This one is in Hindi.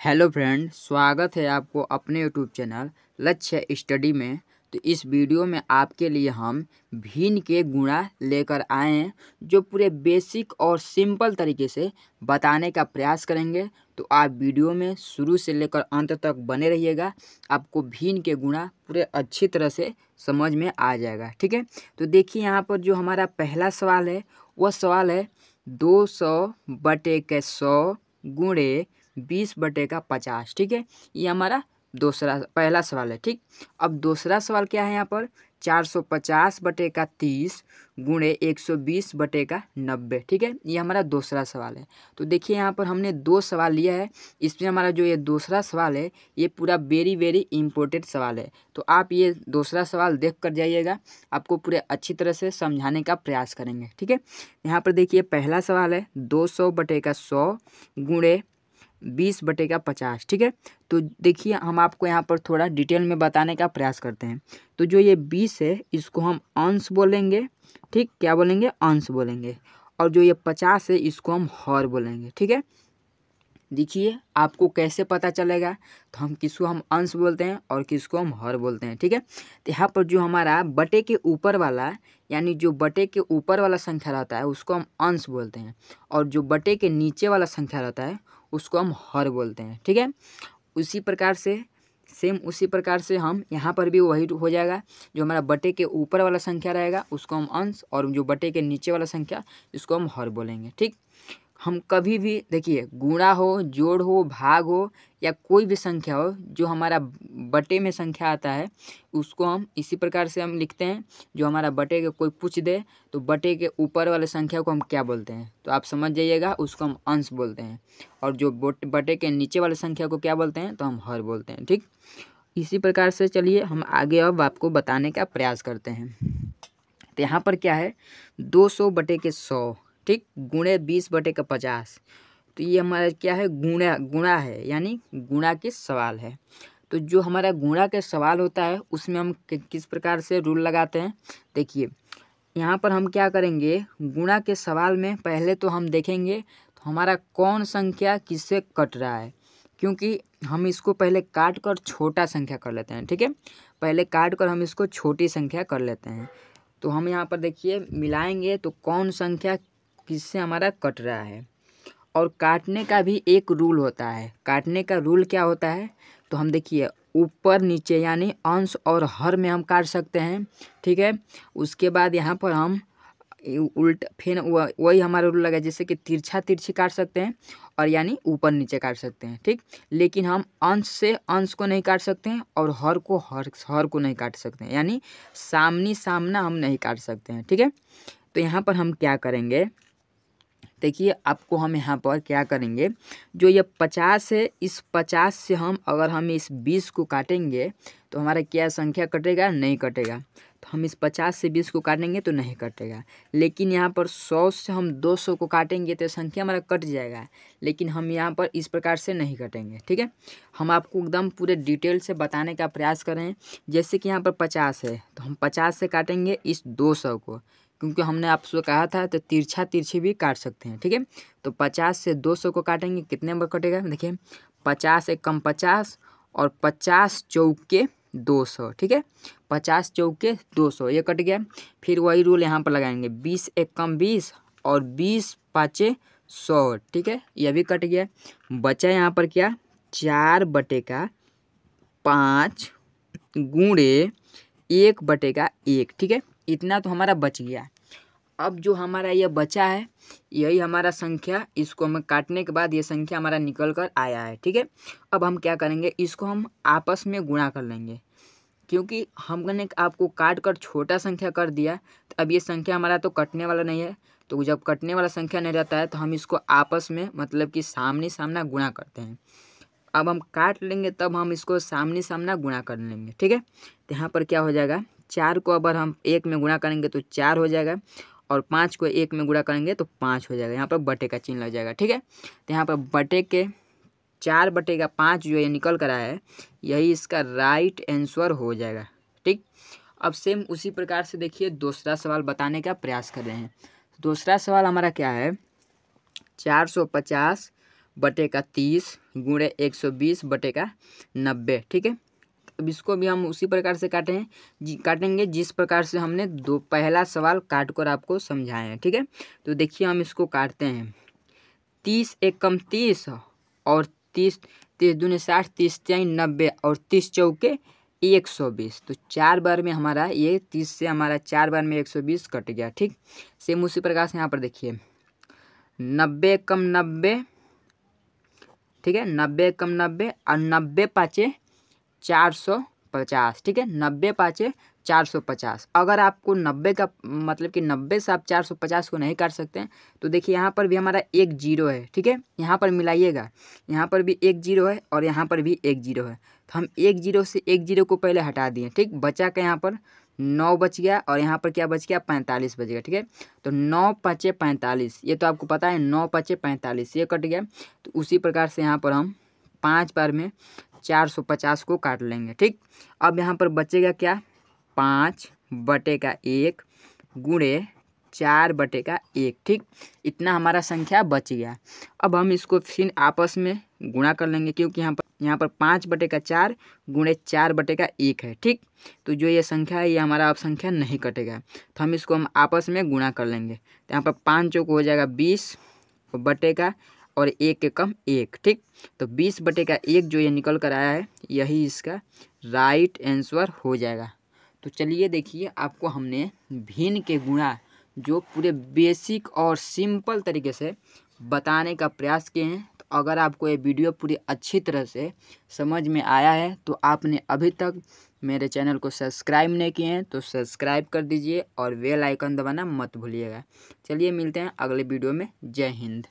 हेलो फ्रेंड, स्वागत है आपको अपने यूट्यूब चैनल लक्ष्य स्टडी में। तो इस वीडियो में आपके लिए हम भिन्न के गुणा लेकर आए हैं, जो पूरे बेसिक और सिंपल तरीके से बताने का प्रयास करेंगे। तो आप वीडियो में शुरू से लेकर अंत तक बने रहिएगा, आपको भिन्न के गुणा पूरे अच्छी तरह से समझ में आ जाएगा। ठीक है, तो देखिए यहाँ पर जो हमारा पहला सवाल है वह सवाल है 200/100 गुणे 20/50। ठीक है, ये हमारा पहला सवाल है। ठीक, अब दूसरा सवाल क्या है यहाँ पर 450/30 गुणे 120/90। ठीक है, ये हमारा दूसरा सवाल है। तो देखिए यहाँ पर हमने दो सवाल लिया है। इसमें हमारा जो ये दूसरा सवाल है ये पूरा वेरी वेरी इंपॉर्टेंट सवाल है। तो आप ये दूसरा सवाल देख कर जाइएगा, आपको पूरे अच्छी तरह से समझाने का प्रयास करेंगे। ठीक है, यहाँ पर देखिए पहला सवाल है 200/100 गुणे 20/50। ठीक है, तो देखिए हम आपको यहाँ पर थोड़ा डिटेल में बताने का प्रयास करते हैं। तो जो ये 20 है इसको हम अंश बोलेंगे। ठीक, क्या बोलेंगे? अंश बोलेंगे। और जो ये 50 है इसको हम हर बोलेंगे। ठीक है, देखिए आपको कैसे पता चलेगा, तो हम किसको हम अंश बोलते हैं और किसको हम हर बोलते हैं। ठीक है, तो यहाँ पर जो हमारा बटे के ऊपर वाला, यानी जो बटे के ऊपर वाला संख्या रहता है उसको हम अंश बोलते हैं, और जो बटे के नीचे वाला संख्या रहता है उसको हम हर बोलते हैं। ठीक है, उसी प्रकार से हम यहाँ पर भी वही हो जाएगा। जो हमारा बटे के ऊपर वाला संख्या रहेगा उसको हम अंश, और जो बटे के नीचे वाला संख्या इसको हम हर बोलेंगे। ठीक, हम कभी भी देखिए गुणा हो, जोड़ हो, भाग हो या कोई भी संख्या हो, जो हमारा बटे में संख्या आता है उसको हम इसी प्रकार से हम लिखते हैं। जो हमारा बटे के कोई पूछ दे तो बटे के ऊपर वाले संख्या को हम क्या बोलते हैं, तो आप समझ जाइएगा, उसको हम अंश बोलते हैं। और जो बटे के नीचे वाले संख्या को क्या बोलते हैं, तो हम हर बोलते हैं। ठीक, इसी प्रकार से चलिए हम आगे अब आपको बताने का प्रयास करते हैं। तो यहाँ पर क्या है 200/100, ठीक, गुणे 20/50। तो ये हमारा क्या है, गुणा है, यानी गुणा के सवाल है। तो जो हमारा गुणा के सवाल होता है उसमें हम किस प्रकार से रूल लगाते हैं, देखिए यहाँ पर हम क्या करेंगे, गुणा के सवाल में पहले तो हम देखेंगे तो हमारा कौन संख्या किससे कट रहा है, क्योंकि हम इसको पहले काट कर छोटा संख्या कर लेते हैं। ठीक है, पहले काट कर हम इसको छोटी संख्या कर लेते हैं। तो हम यहाँ पर देखिए मिलाएंगे तो कौन संख्या किससे हमारा कट रहा है। और काटने का भी एक रूल होता है। काटने का रूल क्या होता है, तो हम देखिए ऊपर नीचे यानी अंश और हर में हम काट सकते हैं। ठीक है, उसके बाद यहाँ पर हम उल्ट फिर वही हमारा रूल लगा, जैसे कि तिरछा तिरछी काट सकते हैं और यानी ऊपर नीचे काट सकते हैं। ठीक, लेकिन हम अंश से अंश को नहीं काट सकते हैं और हर को नहीं काट सकते हैं, यानी सामने सामना हम नहीं काट सकते हैं। ठीक है, तो यहाँ पर हम क्या करेंगे, देखिए आपको हम यहाँ पर क्या करेंगे, जो ये 50 है इस 50 से अगर हम इस 20 को काटेंगे तो हमारा क्या संख्या कटेगा, नहीं कटेगा। तो हम इस 50 से 20 को काटेंगे तो नहीं कटेगा। लेकिन यहाँ पर 100 से हम 200 को काटेंगे तो संख्या हमारा कट जाएगा, लेकिन हम यहाँ पर इस प्रकार से नहीं कटेंगे। ठीक है, हम आपको एकदम पूरे डिटेल से बताने का प्रयास कर रहे हैं। जैसे कि यहाँ पर 50 है तो हम 50 से काटेंगे इस 200 को, क्योंकि हमने आपसे कहा था तो तिरछा तिरछी भी काट सकते हैं। ठीक है, तो 50 से 200 को काटेंगे, कितने नंबर कटेगा, देखिए 50 एकम 50 और 50 चौके 200। ठीक है, 50 चौके 200 ये कट गया। फिर वही रूल यहाँ पर लगाएंगे, 20 एकम 20 और 20 पाँचे 100। ठीक है, यह भी कट गया। बचा यहाँ पर क्या, 4/5 गुणे 1/1। ठीक है, इतना तो हमारा बच गया। अब जो हमारा ये बचा है यही हमारा संख्या, इसको हम काटने के बाद ये संख्या हमारा निकल कर आया है। ठीक है, अब हम क्या करेंगे, इसको हम आपस में गुणा कर लेंगे, क्योंकि हमने आपको काट कर छोटा संख्या कर दिया। तो अब ये संख्या हमारा तो कटने वाला नहीं है, तो जब कटने वाला संख्या नहीं रहता है तो हम इसको आपस में मतलब कि सामने सामना गुणा करते हैं। अब हम काट लेंगे तब हम इसको सामने सामना गुणा कर लेंगे। ठीक है, तो यहाँ पर क्या हो जाएगा, 4 को अगर हम 1 में गुणा करेंगे तो 4 हो जाएगा, और 5 को 1 में गुणा करेंगे तो 5 हो जाएगा। यहाँ पर बटे का चिन्ह लग जाएगा। ठीक है, तो यहाँ पर बटे के 4/5 जो ये निकल कर आया है यही इसका राइट आंसर हो जाएगा। ठीक, अब सेम उसी प्रकार से देखिए दूसरा सवाल बताने का प्रयास कर रहे हैं। दूसरा सवाल हमारा क्या है, 450 बटे का 30 गुणे 120 बटे का 90। ठीक है, अब इसको भी हम उसी प्रकार से काटेंगे जिस प्रकार से हमने पहला सवाल काट कर आपको समझाए हैं। ठीक है, तो देखिए हम इसको काटते हैं। 30 एकम 30 और 30 दूने 60, 30 तिहाई 90 और 30 चौके 120। तो 4 बार में हमारा ये 30 से हमारा 4 बार में 120 कट गया। ठीक, सेम उसी प्रकार से यहाँ पर देखिए 90 एकम 90। ठीक है, 90 एकम 90 और 90 पाँचे 450। ठीक है, 90 पाँचे 450। अगर आपको 90 का मतलब कि 90 से आप 450 को नहीं काट सकते हैं तो देखिए यहाँ पर भी हमारा एक जीरो है। ठीक है, यहाँ पर मिलाइएगा, यहाँ पर भी एक जीरो है और यहाँ पर भी एक जीरो है। तो हम एक जीरो से एक जीरो को पहले हटा दिए। ठीक, बचा का यहाँ पर 9 बच गया और यहाँ पर क्या बच गया 45 बच गया। ठीक है, तो 9 पाँचे 45, ये तो आपको पता है 9 पाँचे 45 ये कट गया। तो उसी प्रकार से यहाँ पर हम 5 बार में 450 को काट लेंगे। ठीक, अब यहाँ पर बचेगा क्या 5 बटे का 1 गुणे 4 बटे का 1। ठीक, इतना हमारा संख्या बच गया। अब हम इसको फिर आपस में गुणा कर लेंगे क्योंकि यहाँ पर 5 बटे का 4 गुणे 4 बटे का 1 है। ठीक, तो जो ये संख्या है ये हमारा अब संख्या नहीं कटेगा, तो हम इसको आपस में गुणा कर लेंगे। तो यहाँ पर 5 चौक हो जाएगा 20 बटे का और 1 के कम 1। ठीक, तो 20 बटे का 1 जो ये निकल कर आया है यही इसका राइट आंसर हो जाएगा। तो चलिए देखिए, आपको हमने भिन्न के गुणा जो पूरे बेसिक और सिंपल तरीके से बताने का प्रयास किए हैं। तो अगर आपको ये वीडियो पूरी अच्छी तरह से समझ में आया है तो आपने अभी तक मेरे चैनल को सब्सक्राइब नहीं किए हैं तो सब्सक्राइब कर दीजिए और बेल आइकन दबाना मत भूलिएगा। चलिए मिलते हैं अगले वीडियो में। जय हिंद।